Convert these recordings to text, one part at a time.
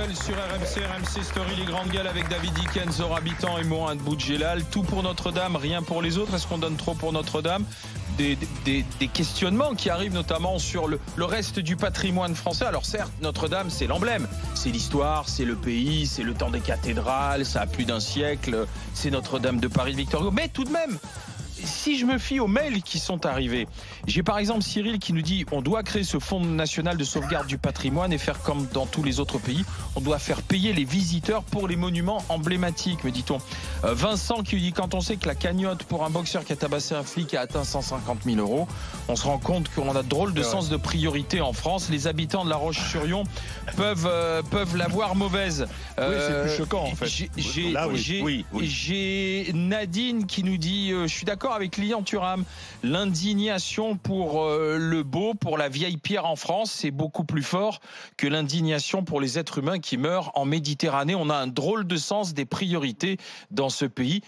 gueules sur RMC Story, les grandes gueules avec David Dickens, Zora Habitant et Mourad Boudjelal. Tout pour Notre-Dame, rien pour les autres. Est-ce qu'on donne trop pour Notre-Dame ? Des questionnements qui arrivent notamment sur le reste du patrimoine français. Alors certes, Notre-Dame, c'est l'emblème. C'est l'histoire, c'est le pays, c'est le temps des cathédrales, ça a plus d'un siècle. C'est Notre-Dame de Paris de Victor Hugo. Mais tout de même, si je me fie aux mails qui sont arrivés, j'ai par exemple Cyril qui nous dit on doit créer ce fonds national de sauvegarde du patrimoine et faire comme dans tous les autres pays, on doit faire payer les visiteurs pour les monuments emblématiques, me dit-on. Vincent qui nous dit quand on sait que la cagnotte pour un boxeur qui a tabassé un flic a atteint 150 000 €, on se rend compte qu'on a drôle de sens de priorité en France. Les habitants de La Roche-sur-Yon peuvent l'avoir mauvaise. Oui, c'est plus choquant en fait. J'ai Nadine qui nous dit je suis d'accord avec Lilian Thuram, l'indignation pour le beau, pour la vieille pierre en France, c'est beaucoup plus fort que l'indignation pour les êtres humains qui meurent en Méditerranée. On a un drôle de sens des priorités dans ce pays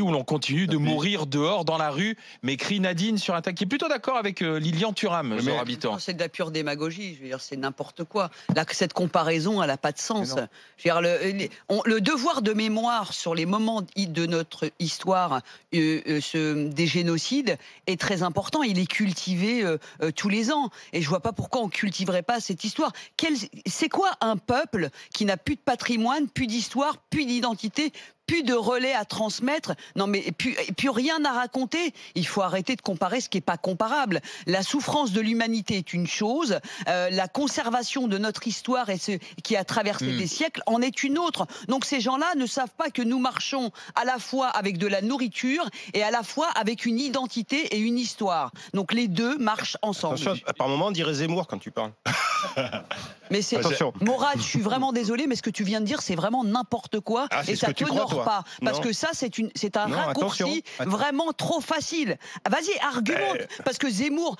où l'on continue de mourir dehors dans la rue, m'écrit Nadine sur un tas qui est plutôt d'accord avec Lilian Thuram, Zora Habitant. C'est de la pure démagogie, je veux dire, c'est n'importe quoi. Là, cette comparaison, elle n'a pas de sens. Je veux dire, le devoir de mémoire sur les moments de notre histoire des génocides est très important. Il est cultivé tous les ans. Et je ne vois pas pourquoi on ne cultiverait pas cette histoire. C'est quoi un peuple qui n'a plus de patrimoine, plus d'histoire, plus d'identité, plus de relais à transmettre, non mais et puis rien à raconter. Il faut arrêter de comparer ce qui n'est pas comparable. La souffrance de l'humanité est une chose, la conservation de notre histoire et ce qui a traversé des siècles en est une autre. Donc ces gens-là ne savent pas que nous marchons à la fois avec de la nourriture et à la fois avec une identité et une histoire. Donc les deux marchent ensemble. Attention, par moment on dirait Zemmour quand tu parles. Mais c'est Mourad, je suis vraiment désolé, mais ce que tu viens de dire, c'est vraiment n'importe quoi et ça t'honore pas. Parce que ça, c'est un raccourci vraiment trop facile. Vas-y, argumente. Parce que Zemmour,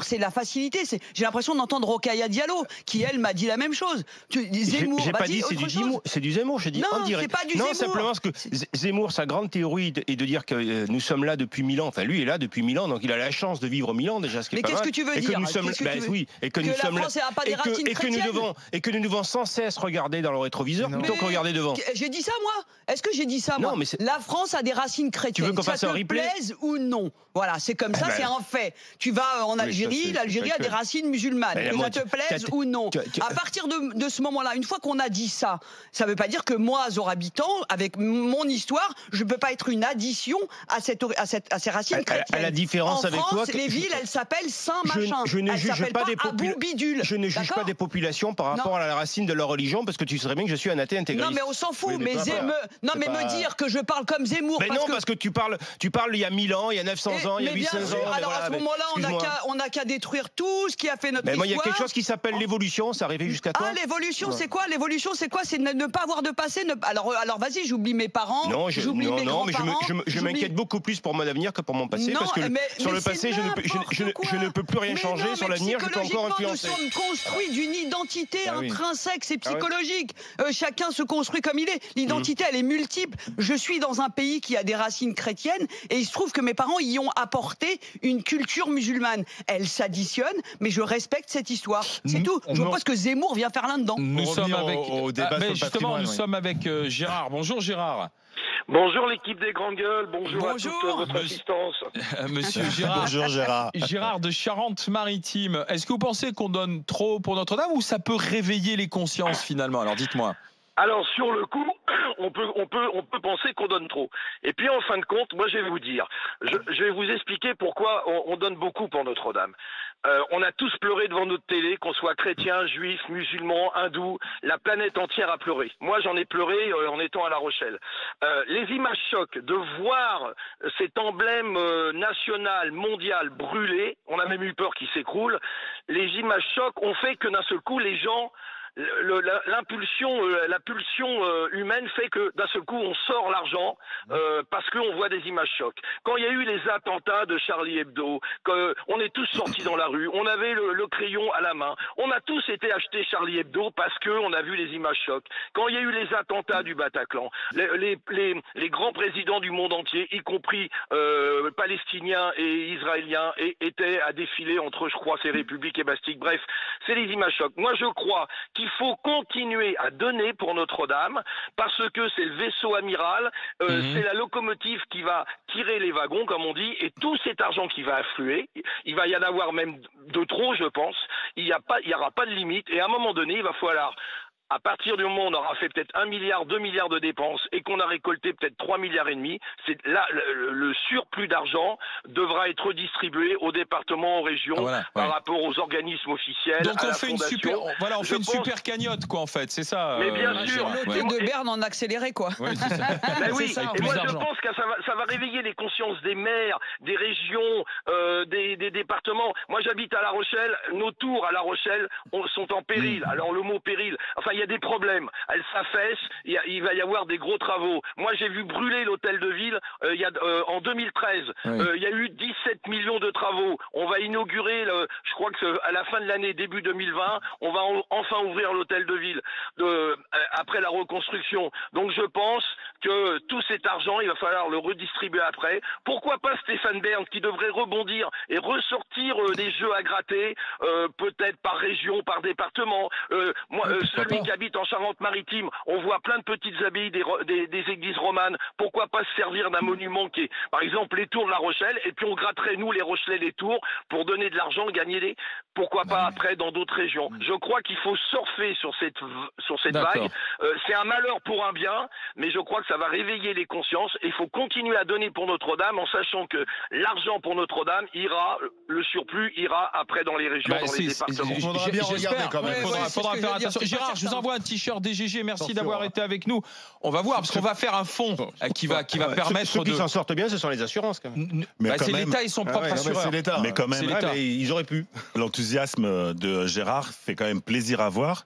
c'est la facilité. J'ai l'impression d'entendre Rokhaya Diallo, qui elle m'a dit la même chose. Zemmour, j'ai pas dit c'est du Zemmour, j'ai dit en direct. Non, c'est pas du Zemmour. Non, simplement parce que Zemmour, sa grande théorie est de dire que nous sommes là depuis 1000 ans. Enfin, lui est là depuis 1000 ans, donc il a la chance de vivre 1000 ans déjà, ce qui est pas mal. Mais qu'est-ce que tu veux dire ? Que nous sommes là et que nous devons sans cesse regarder dans le rétroviseur plutôt que regarder devant. J'ai dit ça moi ? Est-ce que j'ai dit ça moi ? Non, mais la France a des racines chrétiennes. Tu veux qu'on fasse un replay ? Plaise ou non ? Voilà, c'est comme ça, c'est un fait. Tu vas en Algérie, l'Algérie a des racines musulmanes. Que ça te plaise ou non. À partir de ce moment-là, une fois qu'on a dit ça, ça ne veut pas dire que moi, Zora Habitant, avec mon histoire, je ne peux pas être une addition à ces racines chrétiennes. À la différence avec toi, les villes, elles s'appellent Saint-Machin. Je ne juge pas des populations. Par rapport à la racine de leur religion, parce que tu sais bien que je suis un athée intégriste. Non mais on s'en fout, me dire que je parle comme Zemmour. Mais parce que tu parles il y a 1000 ans, il y a 900 ans, il y a 800 ans. Alors à ce moment-là, on n'a qu'à détruire tout ce qui a fait notre histoire. Moi, il y a quelque chose qui s'appelle l'évolution, c'est arrivé jusqu'à toi. Ah, l'évolution, c'est quoi ? L'évolution, c'est quoi ? C'est ne pas avoir de passé. Alors vas-y, j'oublie mes parents, j'oublie mes grands-parents. Je m'inquiète beaucoup plus pour mon avenir que pour mon passé, parce que sur le passé, je ne peux plus rien changer. Sur l'avenir, je peux encore influencer. Nous sommes construits d'une identité intrinsèque, c'est psychologique. Chacun se construit comme il est. L'identité, elle est multiple. Je suis dans un pays qui a des racines chrétiennes et il se trouve que mes parents y ont apporté une culture musulmane. Elle s'additionne, mais je respecte cette histoire. C'est tout. Je vois pas ce que Zemmour vient faire là-dedans. Nous sommes avec Gérard. Bonjour Gérard. Bonjour l'équipe des grandes gueules, bonjour à toute votre assistance. Monsieur Gérard. Bonjour Gérard. Gérard de Charente-Maritime. Est-ce que vous pensez qu'on donne trop pour Notre-Dame ou ça peut réveiller les consciences finalement ? Alors dites-moi. Alors sur le coup, on peut penser qu'on donne trop. Et puis en fin de compte, moi je vais vous dire, je vais vous expliquer pourquoi on donne beaucoup pour Notre-Dame. On a tous pleuré devant notre télé, qu'on soit chrétien, juif, musulman, hindou, la planète entière a pleuré. Moi j'en ai pleuré en étant à La Rochelle. Les images choquent de voir cet emblème national, mondial brûlé, on a même eu peur qu'il s'écroule. Les images choquent ont fait que d'un seul coup les gens... la pulsion humaine fait que d'un seul coup on sort l'argent parce qu'on voit des images chocs. Quand il y a eu les attentats de Charlie Hebdo, on est tous sortis dans la rue, on avait le crayon à la main, on a tous été acheter Charlie Hebdo parce qu'on a vu les images chocs. Quand il y a eu les attentats du Bataclan, les grands présidents du monde entier, y compris palestiniens et israéliens, étaient à défiler entre, je crois, ces républiques et Bastille. Bref, c'est les images chocs. Moi je crois qu'il il faut continuer à donner pour Notre-Dame parce que c'est le vaisseau amiral, c'est la locomotive qui va tirer les wagons, comme on dit, et tout cet argent qui va affluer, il va y en avoir même de trop, je pense. Il y aura pas de limite, et à un moment donné, il va falloir. À partir du moment où on aura fait peut-être 1 milliard, 2 milliards de dépenses et qu'on a récolté peut-être 3 milliards et demi, c'est là le surplus d'argent devra être redistribué aux départements, aux régions, par rapport aux organismes officiels. Donc on à fait la une super, fondation. une super cagnotte, quoi, en fait, c'est ça. Mais bien sûr. De Berne en accéléré, quoi. Oui, c'est ça. Ben oui, ça, et moi je pense que ça va réveiller les consciences des maires, des régions, des départements. Moi j'habite à La Rochelle, nos tours à La Rochelle sont en péril. Alors le mot péril, enfin il y a des problèmes, elles s'affaissent, il va y avoir des gros travaux. Moi j'ai vu brûler l'hôtel de ville en 2013, il y a eu 17 millions de travaux. On va inaugurer, je crois que à la fin de l'année, début 2020, on va enfin ouvrir l'hôtel de ville après la reconstruction. Donc je pense que tout cet argent, il va falloir le redistribuer après. Pourquoi pas Stéphane Bern qui devrait rebondir et ressortir des jeux à gratter, peut-être par région, par département. Celui qui habite en Charente-Maritime, on voit plein de petites abbayes des églises romanes. Pourquoi pas se servir d'un monument qui est, par exemple, les tours de La Rochelle, et puis on gratterait, nous, les Rochelais, les tours, pour donner de l'argent, gagner des... Pourquoi pas après dans d'autres régions. Je crois qu'il faut surfer sur cette vague. C'est un malheur pour un bien, mais je crois que ça va réveiller les consciences, et il faut continuer à donner pour Notre-Dame en sachant que l'argent pour Notre-Dame le surplus ira après dans les régions, dans les départements. Il faudra bien regarder quand même. Faudra faire attention. Gérard, je vous envoie un t-shirt DGG. Merci d'avoir été avec nous. On va voir, parce qu'on va faire un fonds qui va permettre ceux qui s'en sortent bien, ce sont les assurances quand même. C'est l'État et son propre assureur. C'est l'État. Mais quand même, ils auraient pu. L'enthousiasme de Gérard fait quand même plaisir à voir,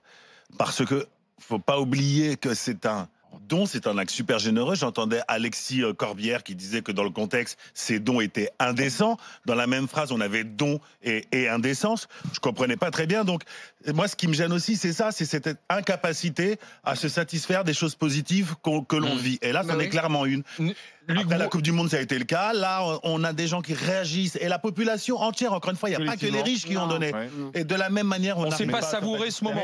parce que faut pas oublier que c'est un don, c'est un acte super généreux. J'entendais Alexis Corbière qui disait que dans le contexte, ces dons étaient indécents. Dans la même phrase, on avait don et indécence. Je comprenais pas très bien. Donc, moi, ce qui me gêne aussi, c'est ça, c'est cette incapacité à se satisfaire des choses positives que l'on vit. Et là, c'en est clairement une. Après la Coupe du Monde, ça a été le cas. Là, on a des gens qui réagissent. Et la population entière, encore une fois, il n'y a pas que les riches qui ont donné. Et de la même manière, on ne sait pas savourer ce moment.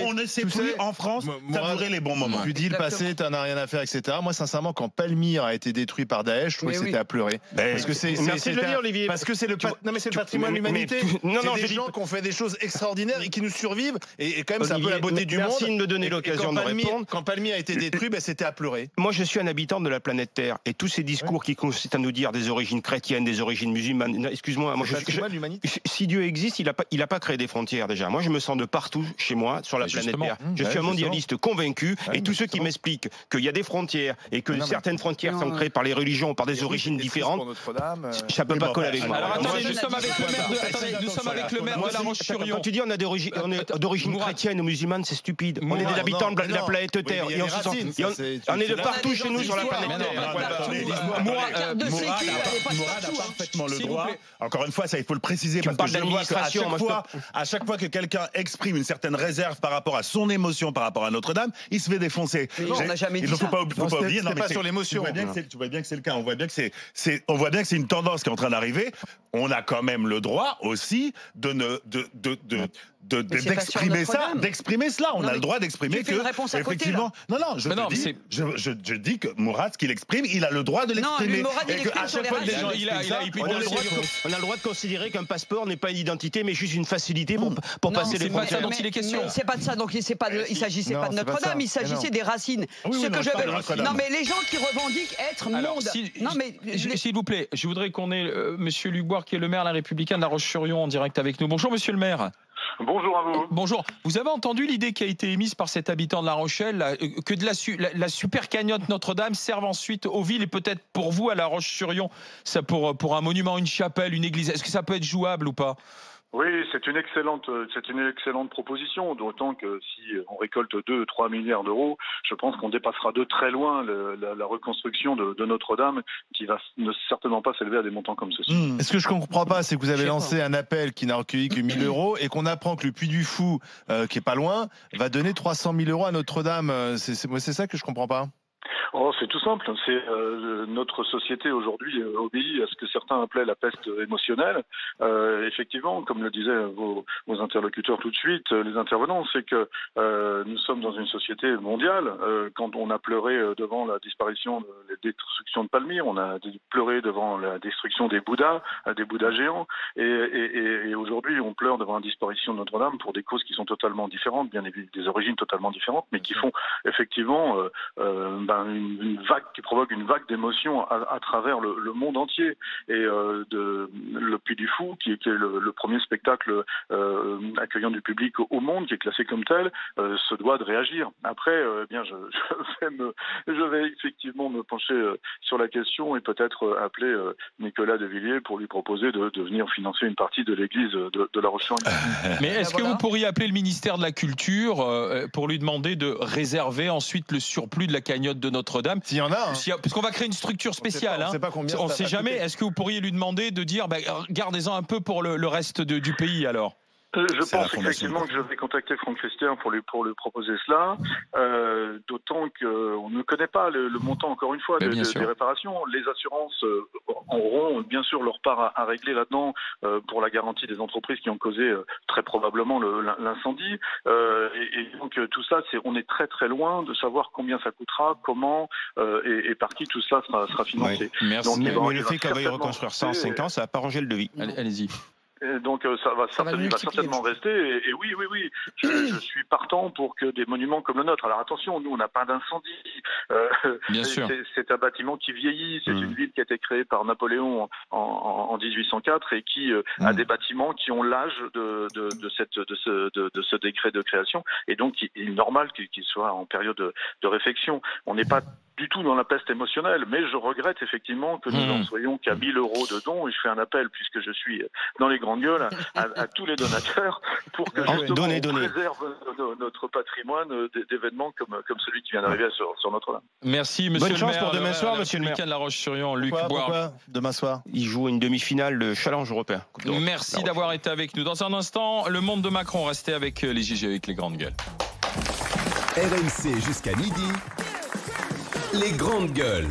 On ne sait plus, en France, savourer les bons moments. Tu dis le passé, t'en as rien à faire, etc. Moi, sincèrement, quand Palmyre a été détruit par Daesh, je trouvais que c'était à pleurer. Parce que merci de le dire, Olivier. Parce que c'est le patrimoine de l'humanité. C'est des gens qui ont fait des choses extraordinaires et qui nous survivent. Et quand même, c'est un peu la beauté du monde. Merci de me donner l'occasion de répondre. Quand Palmyre a été détruit, c'était à pleurer. Moi, je suis un habitant de la planète Terre. Et tous ces discours qui consistent à nous dire des origines chrétiennes, des origines musulmanes. Excuse-moi, si Dieu existe, il a pas créé des frontières déjà. Moi, je me sens de partout chez moi sur la planète Terre. Je suis un mondialiste convaincu, et tous ceux qui m'expliquent qu'il y a des frontières et que certaines frontières sont créées par les religions, par des origines différentes, ça peut pas coller avec moi. Alors attendez, nous sommes avec le maire de La Roche-sur-Yon. Quand tu dis on est d'origine chrétienne ou musulmane, c'est stupide. On est des habitants de la planète Terre. On est de partout chez nous sur la planète Terre. Mourad a parfaitement le droit. Encore une fois, ça il faut le préciser, parce que je vois qu'à chaque fois que quelqu'un exprime une certaine réserve par rapport à son émotion, par rapport à Notre-Dame, il se fait défoncer. On n'a jamais dit ça. Il ne faut pas oublier. C'est pas sur l'émotion. Tu vois bien que c'est le cas. On voit bien que c'est une tendance qui est en train d'arriver. On a quand même le droit aussi d'exprimer cela. On a le droit d'exprimer que effectivement. Je dis que Mourad, ce qu'il exprime, il a le droit de l'exprimer. À chaque fois que les gens on a le droit de considérer qu'un passeport n'est pas une identité, mais juste une facilité pour passer les frontières. C'est pas ça dont il est question. C'est pas de ça. Donc il s'agissait pas de Notre-Dame, il s'agissait des racines. Non, mais les gens qui revendiquent être monde. S'il vous plaît, je voudrais qu'on ait Monsieur Luc Boire, qui est le maire La Républicaine de La Roche-sur-Yon, en direct avec nous. Bonjour, Monsieur le maire. Bonjour à vous. Bonjour. Vous avez entendu l'idée qui a été émise par cet habitant de La Rochelle, que de la super cagnotte Notre-Dame serve ensuite aux villes, et peut-être pour vous à La Roche-sur-Yon, ça pour un monument, une chapelle, une église. Est-ce que ça peut être jouable ou pas ? Oui, c'est une excellente proposition, d'autant que si on récolte 2-3 milliards d'euros, je pense qu'on dépassera de très loin la reconstruction de Notre-Dame, qui va certainement pas s'élever à des montants comme ceci. Ce que je comprends pas, c'est que vous avez lancé un appel qui n'a recueilli que 1 000 euros et qu'on apprend que le Puy du Fou, qui est pas loin, va donner 300 000 euros à Notre-Dame. C'est ça que je comprends pas. Oh, c'est tout simple. C'est notre société aujourd'hui obéit à ce que certains appelaient la peste émotionnelle. Effectivement, comme le disaient vos interlocuteurs tout de suite, les intervenants, c'est que nous sommes dans une société mondiale. Quand on a pleuré devant la disparition, la destruction de Palmyre, on a pleuré devant la destruction des Bouddhas géants, et aujourd'hui on pleure devant la disparition de Notre-Dame pour des causes qui sont totalement différentes, bien évidemment des origines totalement différentes, mais qui font effectivement une vague, qui provoque une vague d'émotions à travers le monde entier. Et le Puy du Fou, qui est le premier spectacle accueillant du public au monde, qui est classé comme tel, se doit de réagir. Après, je vais effectivement me pencher sur la question et peut-être appeler Nicolas de Villiers pour lui proposer de venir financer une partie de l'église de La Roche-sur-Yon. Mais est-ce que vous pourriez appeler le ministère de la Culture pour lui demander de réserver ensuite le surplus de la cagnotte de Notre-Dame? S'il y en a, hein. Parce qu'on va créer une structure spéciale. On ne sait jamais. Est-ce que vous pourriez lui demander de dire, gardez-en un peu pour le reste du pays alors? Je pense effectivement que je vais contacter Franck Christian pour lui proposer cela, d'autant qu'on ne connaît pas le montant, encore une fois, des réparations. Les assurances auront bien sûr leur part à régler là-dedans pour la garantie des entreprises qui ont causé très probablement l'incendie. Et donc tout ça, on est très très loin de savoir combien ça coûtera, comment et par qui tout cela sera financé. Oui, merci. Donc, mais le fait qu'on va y reconstruire ça en 5 ans, ça va pas ranger le devis. Allez-y. Et donc il va certainement rester. Et oui, je suis partant pour que des monuments comme le nôtre. Alors attention, nous on n'a pas d'incendie. Bien sûr. C'est un bâtiment qui vieillit. C'est une ville qui a été créée par Napoléon en 1804 et qui a des bâtiments qui ont l'âge de ce décret de création. Et donc il est normal qu'il soit en période de réfection. On n'est pas du tout dans la peste émotionnelle, mais je regrette effectivement que nous n'en soyons qu'à 1 000 € de dons, et je fais un appel, puisque je suis dans les grandes gueules, à tous les donateurs pour que justement on préserve notre patrimoine d'événements comme celui qui vient d'arriver sur Notre-Dame. Merci monsieur le maire. Bonne chance pour demain soir, monsieur le maire. De La Roche-sur-Yon, Luc Bois. Pourquoi demain soir? Il joue une demi-finale de Challenge européen. Merci d'avoir été avec nous. Dans un instant, le monde de Macron, restez avec les JG, avec les grandes gueules. RMC jusqu'à midi. Les grandes gueules.